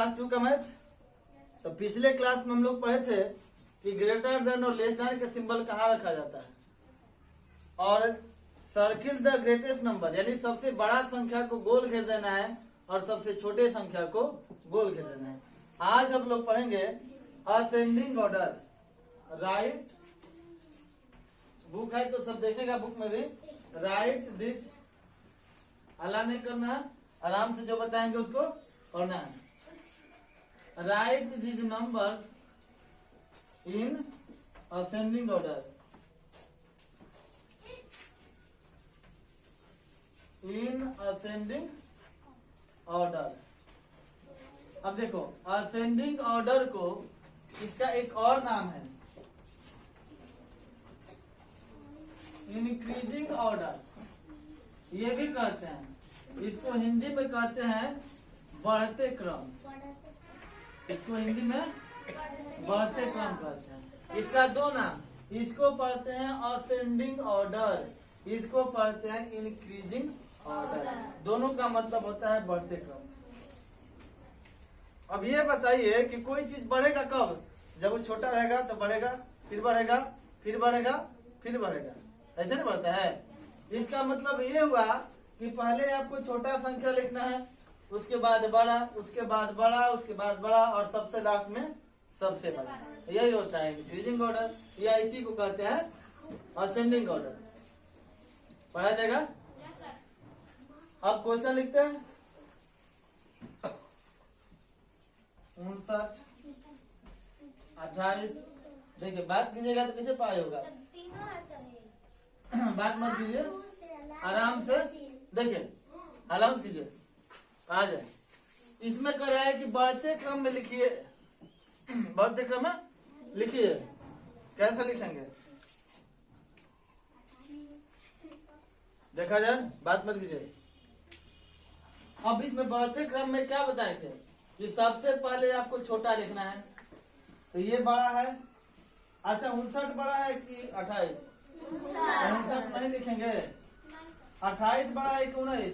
Class 2 का math. तो पिछले क्लास में हम लोग पढ़े थे कि ग्रेटर देन और लेस देन के सिंबल कहाँ रखा जाता है, और सर्किल द ग्रेटेस्ट नंबर यानी सबसे बड़ा संख्या को गोल घेर देना है और सबसे छोटे संख्या को गोल घेर देना है। आज हम लोग पढ़ेंगे असेंडिंग ऑर्डर। राइट, बुक है तो सब देखेगा, बुक में भी राइट दिस, हल्ला नहीं करना है, आराम से जो बताएंगे उसको पढ़ना है। Right this number in ascending order, in ascending order. अब देखो असेंडिंग ऑर्डर को इसका एक और नाम है इंक्रीजिंग ऑर्डर, ये भी कहते हैं। इसको हिंदी में कहते हैं बढ़ते क्रम, इसको हिंदी में बढ़ते क्रम कहते हैं। इसका दो नाम, इसको पढ़ते हैं असेंडिंग ऑर्डर, इसको पढ़ते हैं इंक्रीजिंग ऑर्डर। दोनों का मतलब होता है बढ़ते क्रम। अब ये बताइए कि कोई चीज बढ़ेगा कब? जब वो छोटा रहेगा तो बढ़ेगा, फिर बढ़ेगा, फिर बढ़ेगा, फिर बढ़ेगा, ऐसे नहीं बढ़ता है। इसका मतलब ये हुआ कि पहले आपको छोटा संख्या लिखना है, उसके बाद बड़ा, उसके बाद बड़ा, उसके बाद बड़ा, और सबसे लास्ट में सबसे बड़ा। यही होता है इंक्रीजिंग ऑर्डर, या इसी को कहते हैं असेंडिंग ऑर्डर। पढ़ा जाएगा। अब क्वेश्चन लिखते हैं 59, 28। देखिए बात कीजिएगा तो कैसे पाए होगा, बात मत कीजिए, आराम से देखिए, आराम कीजिए, आ जाए। इसमें कर रहा है कि बढ़ते क्रम में लिखिए, बढ़ते क्रम में लिखिए। कैसे लिखेंगे देखा जाए, बात मत कीजिए। अब इसमें बढ़ते क्रम में क्या बताए थे कि सबसे पहले आपको छोटा लिखना है, तो ये बड़ा है। अच्छा 59 बड़ा है कि 28? 59 नहीं लिखेंगे। 28 बड़ा है कि 19?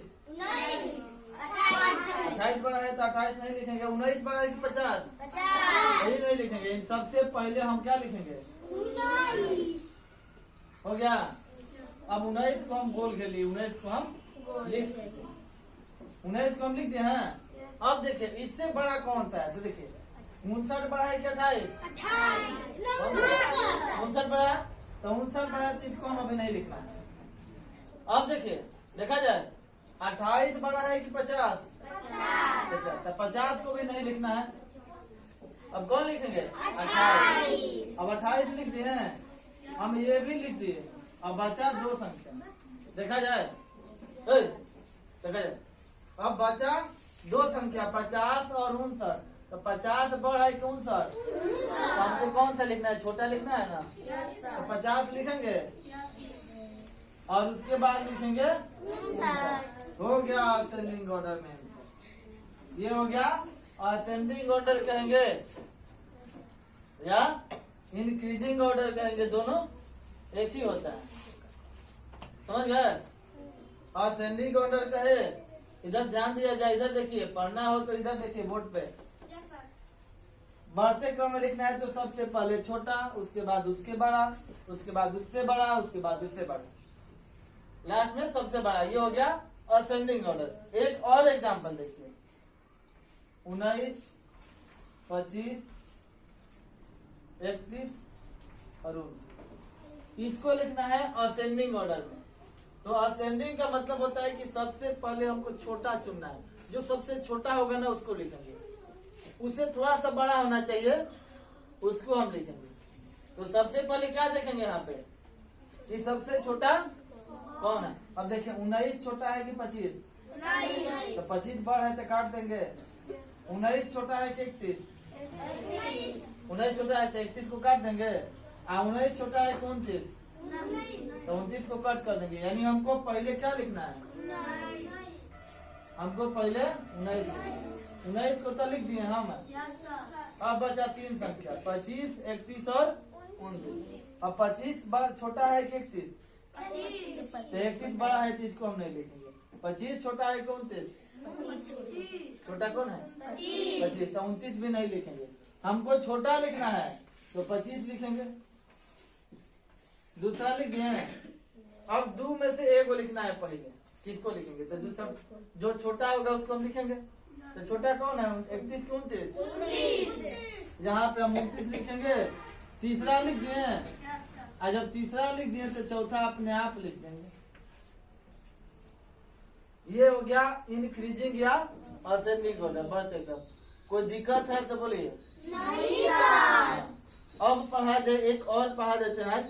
28 बड़ा है तो 28 नहीं लिखेंगे। 19 बड़ा है कि 50? यही नहीं लिखेंगे। इन सबसे पहले हम क्या लिखेंगे? 19 हो गया। अब 19 को हम गोल घेर लिए, 19 को हम लिख 19 को हम लिख दिए हैं। अब देखिए इससे बड़ा कौन सा है, तो देखिए 59 बड़ा है कि 28? 59 बड़ा है, तो 59 बड़ा है तो इसको हम अभी नहीं लिखना है। अब देखिए देखा जाए 28 बड़ा है कि 50? 50, तो 50 को भी नहीं लिखना है। अब कौन लिखेंगे? 28। अब 28 लिख दिए हैं, हम ये भी लिख दिए। अब बचा दो संख्या, देखा जाए, देखा जाए। अब बचा दो संख्या 50 और 59। तो 50 बड़ा है कि 59? तो हमको कौन सा लिखना है? छोटा लिखना है ना, तो 50 लिखेंगे और उसके बाद लिखेंगे 59। हो गया असेंडिंग ऑर्डर में, ये हो गया असेंडिंग ऑर्डर कहेंगे या इंक्रीजिंग ऑर्डर कहेंगे, दोनों एक ही होता है, समझ गए। असेंडिंग ऑर्डर कहे, इधर ध्यान दिया जाए, इधर देखिए, पढ़ना हो तो इधर देखिए बोर्ड पे। बढ़ते क्रम में लिखना है तो सबसे पहले छोटा, उसके बाद उसके बड़ा, उसके बाद उससे बड़ा, उसके बाद उससे बड़ा, लास्ट में सबसे बड़ा। ये हो गया असेंडिंग ऑर्डर। एक और एग्जांपल देखिए 19, 25, 31 और 19, इसको लिखना है असेंडिंग ऑर्डर में। तो असेंडिंग का मतलब होता है कि सबसे पहले हमको छोटा चुनना है, जो सबसे छोटा होगा ना उसको लिखेंगे, उससे थोड़ा सा बड़ा होना चाहिए उसको हम लिखेंगे। तो सबसे पहले क्या देखेंगे यहाँ पे कि सबसे छोटा कौन है। अब देखिए 19 छोटा है कि 25? तो 25 बड़ा है तो काट देंगे। 19 छोटा है कि 31? 19 छोटा है तो 31 को काट देंगे। 19 छोटा है कि 29? तो 29 को कट कर देंगे। यानी हमको पहले क्या लिखना है? हमको पहले 19 को तो लिख दिए हम। अब बचा तीन संख्या 25, 31 और 29। अब 25 बार छोटा है कि 31? तो 31 बड़ा है तो इसको हम नहीं लिखेंगे। 25 छोटा है कि 29? छोटा कौन है? 25। तो 29 भी नहीं लिखेंगे, हमको छोटा लिखना है तो 25 लिखेंगे। दूसरा लिख दिए। अब 2 में से एक को लिखना है पहले, किसको लिखेंगे? तो जो छोटा होगा उसको हम लिखेंगे। तो छोटा कौन है? 31 की 29। यहाँ पे हम 29 लिखेंगे। तीसरा लिख दिए, और जब तीसरा लिख दिए तो चौथा अपने आप लिख देंगे। ये हो गया इंक्रीजिंग या असेंडिंग ऑर्डर, बढ़ते क्रम। कोई दिक्कत है तो बोलिए। नहीं सर। अब पढ़ा जाए, एक और पढ़ा देते हैं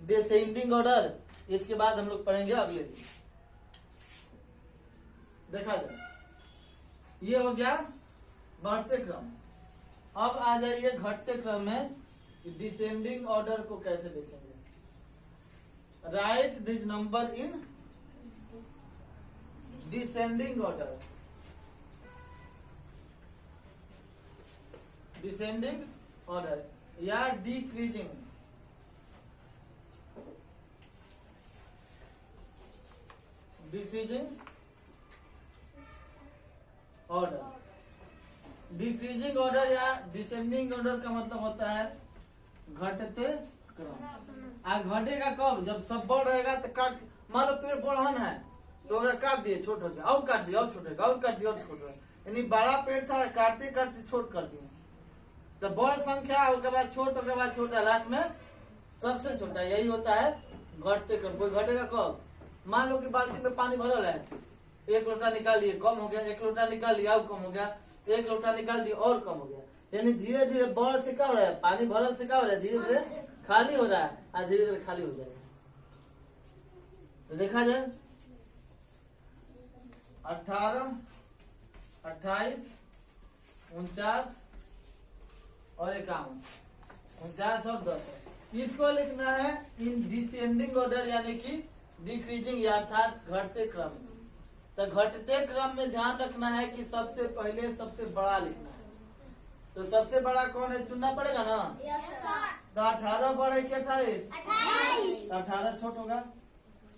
डिसेंडिंग ऑर्डर। इसके बाद हम लोग पढ़ेंगे अगले दिन। देखा जाए, ये हो गया बढ़ते क्रम। अब आ जाइए घटते क्रम में डिसेंडिंग ऑर्डर को कैसे देखेंगे। Write this number in descending order. Descending order या decreasing. Decreasing order. Decreasing order या डिसेंडिंग ऑर्डर का मतलब होता है घटते क्रम। आ घटेगा कब? जब सब बढ़ रहेगा तो काट, मान लो पेड़ बढ़न है तो काट दिए, छोट हो गया, और काट दिया, और छोट हो गया, और काट दिया, और छोट हो गया। यानी बड़ा पेड़ था, काटते काटते छोट कर दिए। तो बड़ संख्या, उसके बाद छोट, उसके बाद छोटा, लास्ट में सबसे छोटा। यही होता है घटते क्रम। कोई घटेगा कब? मान लो कि बाल्टी में पानी भरल है, एक लोटा निकाल लिए, कम हो गया, एक लोटा निकाल लिया, और कम हो गया, एक लोटा निकाल दिया और कम हो गया। यानी धीरे धीरे बड़ से क्या हो रहा है? पानी भरल से क्या हो रहा है? धीरे धीरे खाली हो रहा है, और धीरे धीरे खाली हो जाएगा। तो देखा जाए 18, 28, 49 और 51, 49 और 10। इसको लिखना है इन डिसेंडिंग ऑर्डर, यानी कि डिक्रीजिंग अर्थात घटते क्रम। तो घटते क्रम में ध्यान रखना है कि सबसे पहले सबसे बड़ा लिखना है। तो सबसे बड़ा कौन है? चुनना पड़ेगा ना। तो 18 बड़ा है कि 28? 28। तो 18 छोट होगा।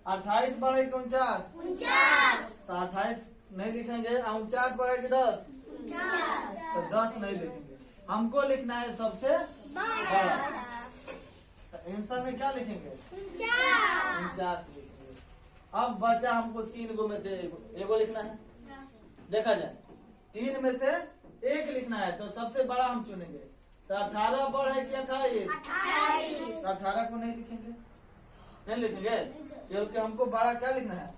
28 बड़ा है कि 49? 49। तो 28 नहीं लिखेंगे। 49 बड़ा है कि 10? 49। तो 10 नहीं लिखेंगे। हमको लिखना है सबसे बड़ा। तो आंसर में क्या लिखेंगे? 49 लिखेंगे। अब बचा हमको 3 गो में से एगो लिखना है। देखा जाए 3 में से एक लिखना है, तो सबसे बड़ा हम चुनेंगे। तो 18 बड़ है कि 28? 28। तो 18 को नहीं लिखेंगे, नहीं लिखेंगे, क्योंकि हमको बड़ा क्या लिखना है?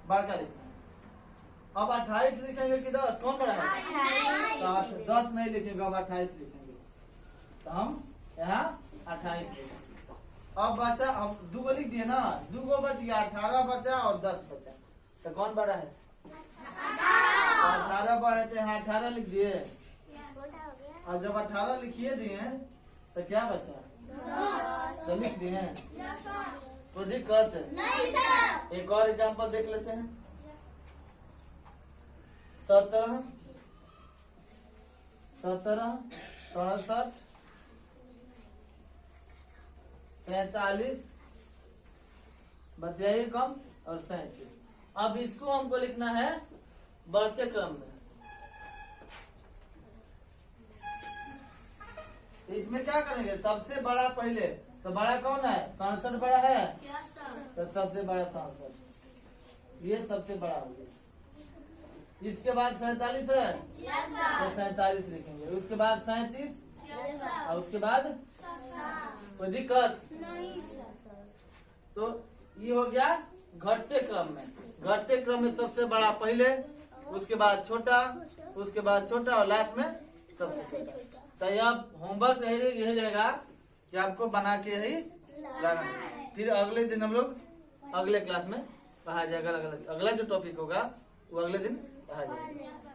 बड़ा क्या लिखना है। अब 28 लिखेंगे कि 10? कौन बड़ा है? 28। तो 10 नहीं लिखेंगे, अब 28 लिखेंगे। तो हम यहाँ 28 लिखेंगे। अब बचा, अब 2 गो लिख दिए ना, 2 गो बच गया, 18 बचा और 10 बचा। तो कौन बड़ा है? 18 बड़ा है, तो यहाँ 18 लिख दिए। और जब 18 लिखिए दिए तो क्या बचा? 10। तो लिख दिए। तो दिक्कत नहीं सर। एक और एग्जांपल देख लेते हैं। 17, 67, 47, बताइए कम, और 37। अब इसको हमको लिखना है बढ़ते क्रम में। इसमें क्या करेंगे? सबसे बड़ा पहले। तो बड़ा कौन है? 67 बड़ा है, तो सबसे बड़ा 67, ये सबसे बड़ा हो गया। इसके बाद 47 है, तो 47 लिखेंगे। उसके बाद 37, और उसके बाद कोई दिक्कत? तो ये हो गया घटते क्रम में। घटते क्रम में सबसे बड़ा पहले, उसके बाद छोटा, उसके बाद छोटा, और लास्ट में सबसे छोटा। तो अब होमवर्क यही रहेगा कि आपको बना के ही लाना है। फिर अगले दिन हम लोग अगले क्लास में पढ़ा जाएगा। अगला जो टॉपिक होगा वो अगले दिन पढ़ा जाएगा।